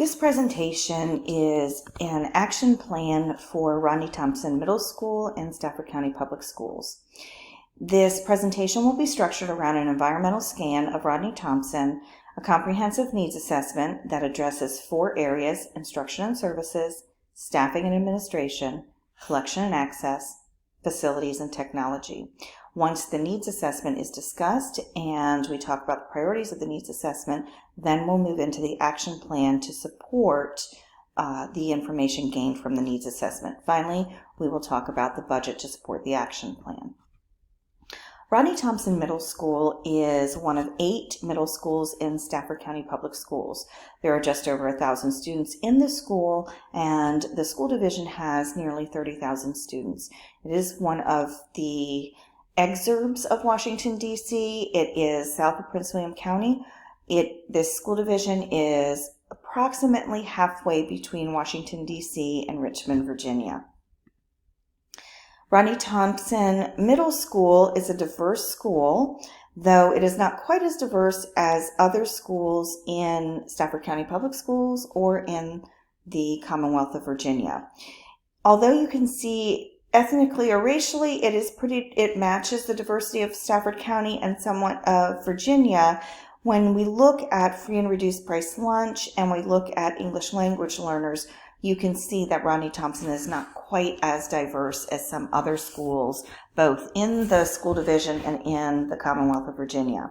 This presentation is an action plan for Rodney-Thompson Middle School and Stafford County Public Schools. This presentation will be structured around an environmental scan of Rodney-Thompson, a comprehensive needs assessment that addresses 4 areas: instruction and services, staffing and administration, collection and access, facilities and technology. Once the needs assessment is discussed and we talk about the priorities of the needs assessment, then we'll move into the action plan to support the information gained from the needs assessment. Finally, we will talk about the budget to support the action plan. Rodney-Thompson Middle School is one of 8 middle schools in Stafford County Public Schools. There are just over 1,000 students in the school, and the school division has nearly 30,000 students. It is one of the exurbs of Washington, D.C. It is south of Prince William County. This school division is approximately halfway between Washington, D.C. and Richmond, Virginia. Rodney-Thompson Middle School is a diverse school, though it is not quite as diverse as other schools in Stafford County Public Schools or in the Commonwealth of Virginia. Although you can see ethnically or racially, it matches the diversity of Stafford County and somewhat of Virginia. When we look at free and reduced price lunch and we look at English language learners, you can see that Rodney-Thompson is not quite as diverse as some other schools, both in the school division and in the Commonwealth of Virginia.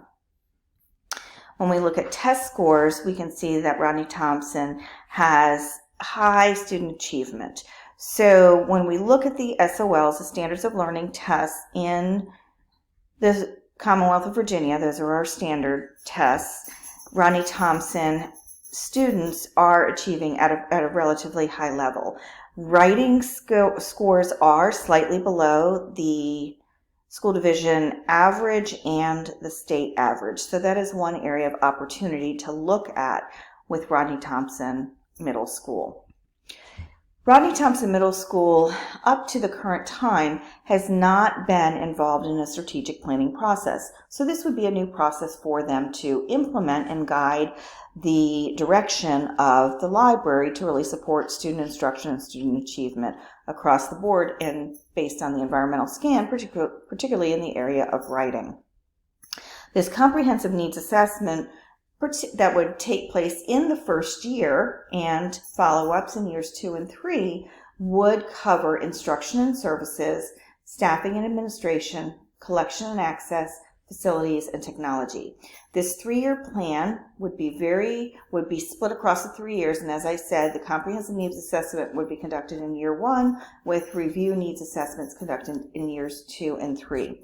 When we look at test scores, we can see that Rodney-Thompson has high student achievement. So when we look at the SOLs, the Standards of Learning tests in the Commonwealth of Virginia, those are our standard tests, Rodney-Thompson students are achieving at a relatively high level. Writing scores are slightly below the school division average and the state average. So that is one area of opportunity to look at with Rodney-Thompson Middle School. Rodney-Thompson Middle School, up to the current time, has not been involved in a strategic planning process. So this would be a new process for them to implement and guide the direction of the library to really support student instruction and student achievement across the board and based on the environmental scan, particularly in the area of writing. This comprehensive needs assessment that would take place in the first year and follow-ups in years 2 and 3 would cover instruction and services, staffing and administration, collection and access, facilities, and technology. This 3-year plan would be split across the 3 years, and as I said, the comprehensive needs assessment would be conducted in year 1, with review needs assessments conducted in years 2 and 3.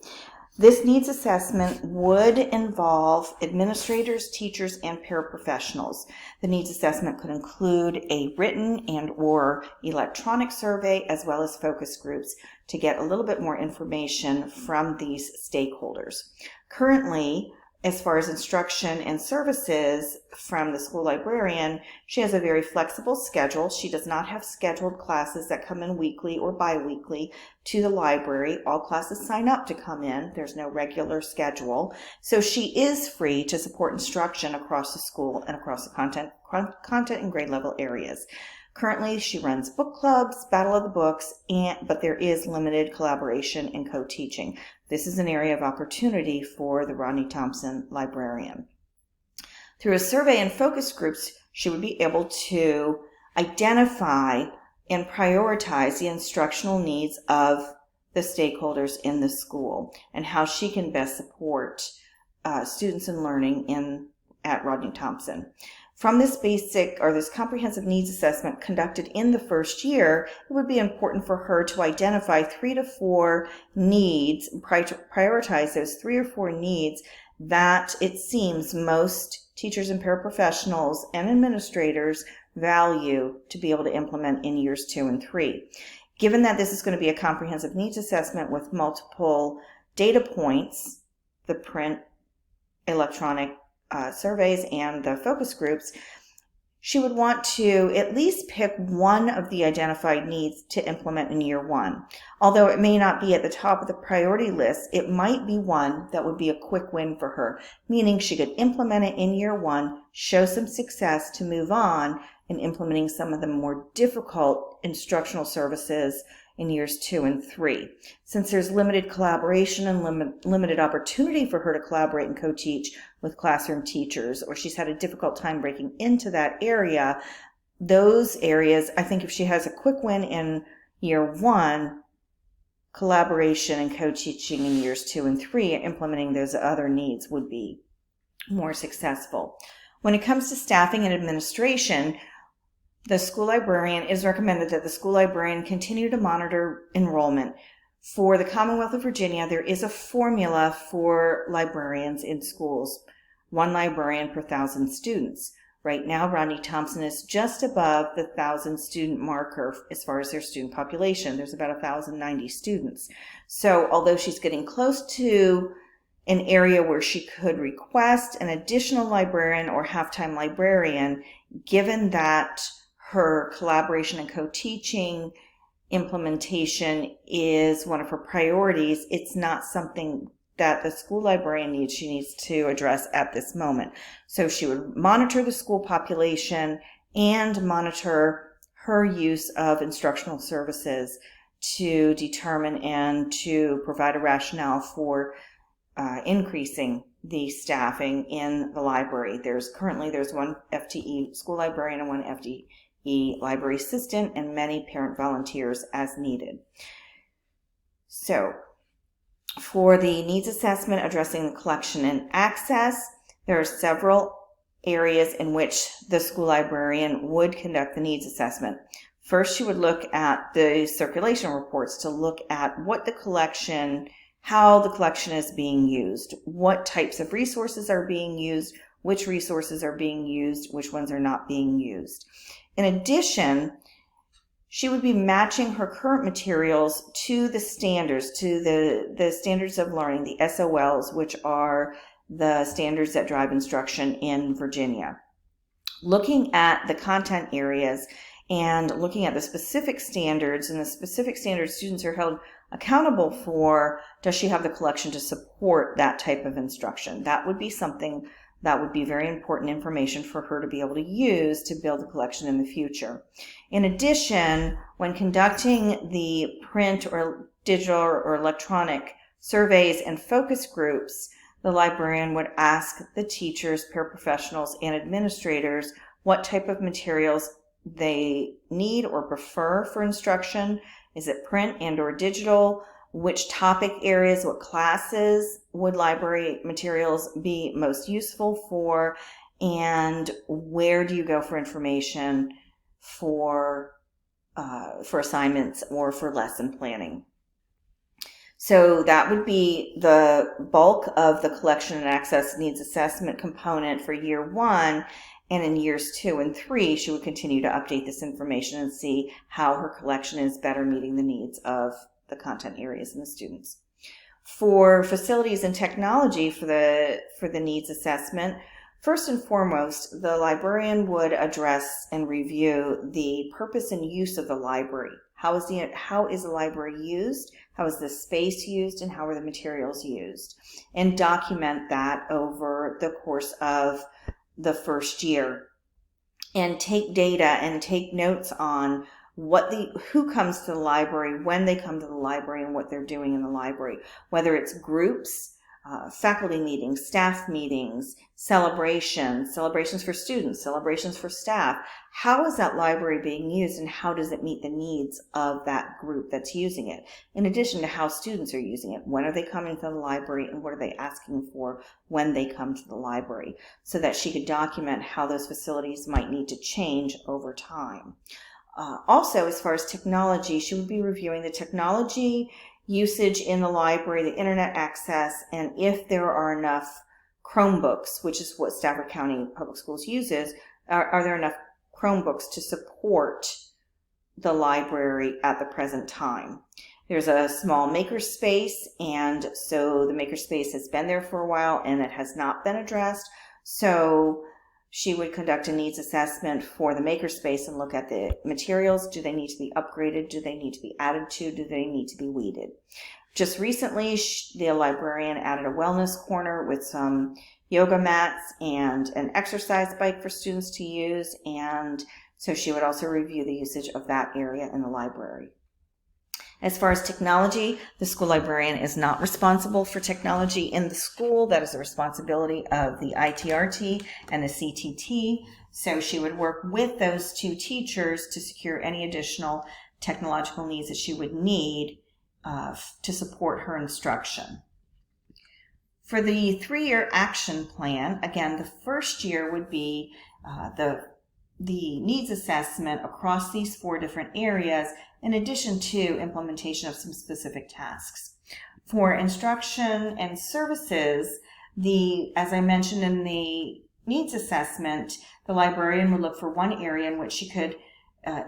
This needs assessment would involve administrators, teachers, and paraprofessionals. The needs assessment could include a written and/or electronic survey as well as focus groups to get a little bit more information from these stakeholders. Currently, as far as instruction and services from the school librarian, she has a very flexible schedule. She does not have scheduled classes that come in weekly or bi-weekly to the library. All classes sign up to come in. There's no regular schedule. So she is free to support instruction across the school and across the content and grade level areas. Currently, she runs book clubs, Battle of the Books, but there is limited collaboration and co-teaching. This is an area of opportunity for the Rodney-Thompson librarian. Through a survey and focus groups, she would be able to identify and prioritize the instructional needs of the stakeholders in the school and how she can best support students in learning at Rodney-Thompson. From this comprehensive needs assessment conducted in the first year, it would be important for her to identify 3 to 4 needs, prioritize those 3 or 4 needs that it seems most teachers and paraprofessionals and administrators value to be able to implement in years 2 and 3. Given that this is going to be a comprehensive needs assessment with multiple data points, the print, electronic surveys, and the focus groups, she would want to at least pick one of the identified needs to implement in year one. Although it may not be at the top of the priority list, it might be one that would be a quick win for her, meaning she could implement it in year one, show some success to move on in implementing some of the more difficult instructional services in years 2 and 3. Since there's limited collaboration and limited opportunity for her to collaborate and co-teach with classroom teachers, or she's had a difficult time breaking into that area, those areas, I think if she has a quick win in year 1, collaboration and co-teaching in years 2 and 3, and implementing those other needs would be more successful. When it comes to staffing and administration, the school librarian is recommended that the school librarian continue to monitor enrollment. For the Commonwealth of Virginia, there is a formula for librarians in schools, 1 librarian per 1,000 students. Right now, Rodney Thompson is just above the 1,000 student marker as far as their student population. There's about 1,090 students. So although she's getting close to an area where she could request an additional librarian or half-time librarian, given that her collaboration and co-teaching implementation is one of her priorities, it's not something that the school librarian needs. She needs to address at this moment. So she would monitor the school population and monitor her use of instructional services to determine and to provide a rationale for increasing the staffing in the library. There's 1 FTE school librarian and 1 FTE library assistant, and many parent volunteers as needed. So for the needs assessment addressing the collection and access, there are several areas in which the school librarian would conduct the needs assessment. First, she would look at the circulation reports to look at how the collection is being used, what types of resources are being used, which resources are being used, which ones are not being used. In addition, she would be matching her current materials to the standards, to the standards of learning, the SOLs, which are the standards that drive instruction in Virginia. Looking at the content areas and looking at the specific standards and the specific standards students are held accountable for, does she have the collection to support that type of instruction? That would be something that would be very important information for her to be able to use to build a collection in the future. In addition, when conducting the print or digital or electronic surveys and focus groups, the librarian would ask the teachers, paraprofessionals, and administrators what type of materials they need or prefer for instruction. Is it print and or digital? Which topic areas, what classes would library materials be most useful for, and where do you go for information for assignments or for lesson planning? So that would be the bulk of the collection and access needs assessment component for year 1. And in years 2 and 3, she would continue to update this information and see how her collection is better meeting the needs of the content areas and the students. For facilities and technology for the needs assessment, first and foremost, the librarian would address and review the purpose and use of the library. How is the library used? How is the space used? And how are the materials used? And document that over the course of the first year. And take data and take notes on who comes to the library, when they come to the library, and what they're doing in the library. Whether it's groups, faculty meetings, staff meetings, celebrations for students, celebrations for staff. How is that library being used, and how does it meet the needs of that group that's using it? In addition to how students are using it, when are they coming to the library, and what are they asking for when they come to the library, so that she could document how those facilities might need to change over time. Also, as far as technology, she would be reviewing the technology usage in the library, the internet access, and if there are enough Chromebooks, which is what Stafford County Public Schools uses, are there enough Chromebooks to support the library at the present time? There's a small makerspace, and so the makerspace has been there for a while and it has not been addressed. So She would conduct a needs assessment for the makerspace and look at the materials. Do they need to be upgraded? Do they need to be added to? Do they need to be weeded? Just recently, the librarian added a wellness corner with some yoga mats and an exercise bike for students to use, and so she would also review the usage of that area in the library. As far as technology, the school librarian is not responsible for technology in the school. That is the responsibility of the ITRT and the CTT. So she would work with those two teachers to secure any additional technological needs that she would need to support her instruction. For the 3-year action plan, again, the first year would be the needs assessment across these 4 different areas, in addition to implementation of some specific tasks. For instruction and services, as I mentioned in the needs assessment, the librarian would look for one area in which she could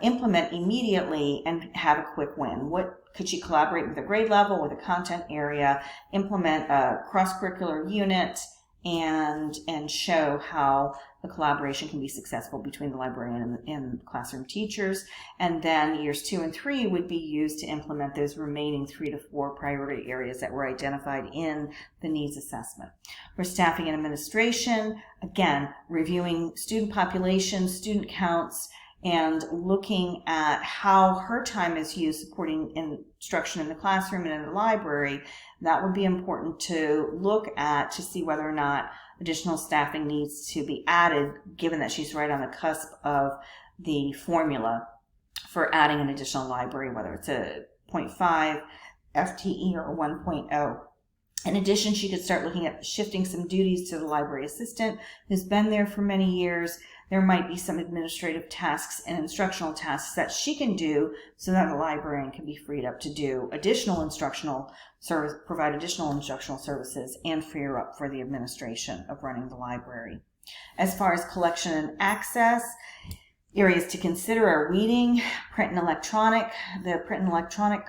implement immediately and have a quick win. What could she collaborate with a grade level, with a content area, implement a cross-curricular unit, and show how the collaboration can be successful between the librarian and classroom teachers. And then years 2 and 3 would be used to implement those remaining 3 to 4 priority areas that were identified in the needs assessment. For staffing and administration, again, reviewing student population, student counts, and looking at how her time is used supporting instruction in the classroom and in the library. That would be important to look at to see whether or not additional staffing needs to be added, given that she's right on the cusp of the formula for adding an additional library, whether it's a 0.5 FTE or 1.0. In addition, she could start looking at shifting some duties to the library assistant who's been there for many years. There might be some administrative tasks and instructional tasks that she can do so that the librarian can be freed up to do additional instructional service, provide additional instructional services, and free her up for the administration of running the library. As far as collection and access, areas to consider are weeding, print and electronic, the print and electronic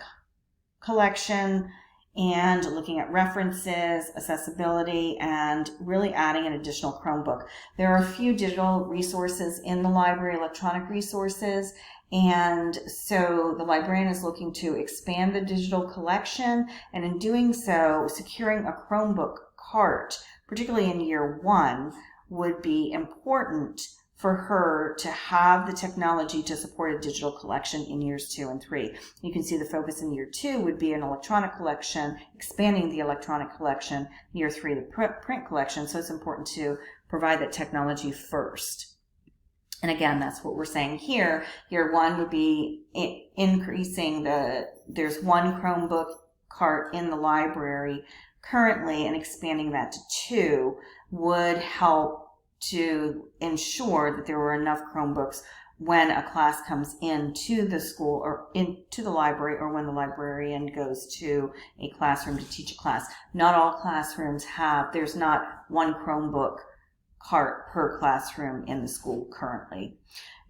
collection, and looking at references, accessibility, and really adding an additional Chromebook. There are a few digital resources in the library, electronic resources, and so the librarian is looking to expand the digital collection, and in doing so, securing a Chromebook cart, particularly in year 1, would be important for her to have the technology to support a digital collection in years 2 and 3. You can see the focus in year 2 would be an electronic collection, expanding the electronic collection, year 3 the print collection, so it's important to provide that technology first. And again, that's what we're saying here. Year 1 would be increasing there's one Chromebook cart in the library currently, and expanding that to 2 would help to ensure that there were enough Chromebooks when a class comes into the school or into the library, or when the librarian goes to a classroom to teach a class. Not all classrooms there's not one Chromebook cart per classroom in the school currently.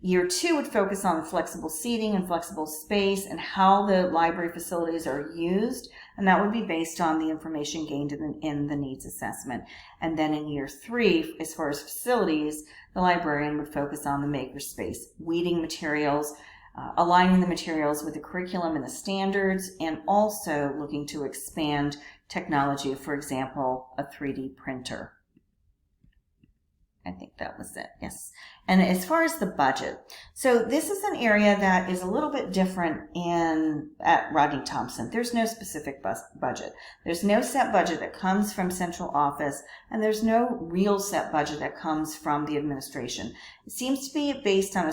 Year 2 would focus on flexible seating and flexible space and how the library facilities are used, and that would be based on the information gained in the needs assessment. And then in year 3, as far as facilities, the librarian would focus on the makerspace, weeding materials, aligning the materials with the curriculum and the standards, and also looking to expand technology, for example, a 3D printer. I think that was it, yes. And as far as the budget, so this is an area that is a little bit different at Rodney Thompson. There's no specific budget. There's no set budget that comes from central office, and there's no real set budget that comes from the administration. It seems to be based on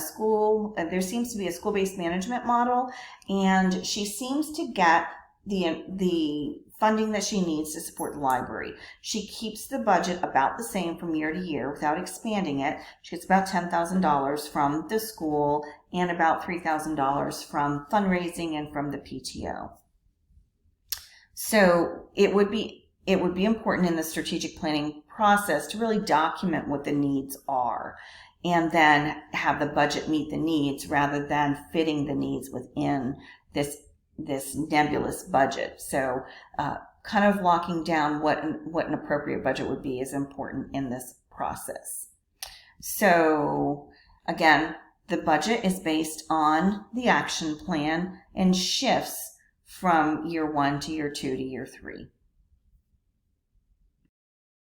there seems to be a school-based management model, and she seems to get the funding that she needs to support the library. She keeps the budget about the same from year to year without expanding it. She gets about $10,000 from the school and about $3,000 from fundraising and from the PTO. So it would be important in the strategic planning process to really document what the needs are, and then have the budget meet the needs rather than fitting the needs within this nebulous budget. So kind of locking down what an appropriate budget would be is important in this process. So again, the budget is based on the action plan and shifts from year 1 to year 2 to year 3.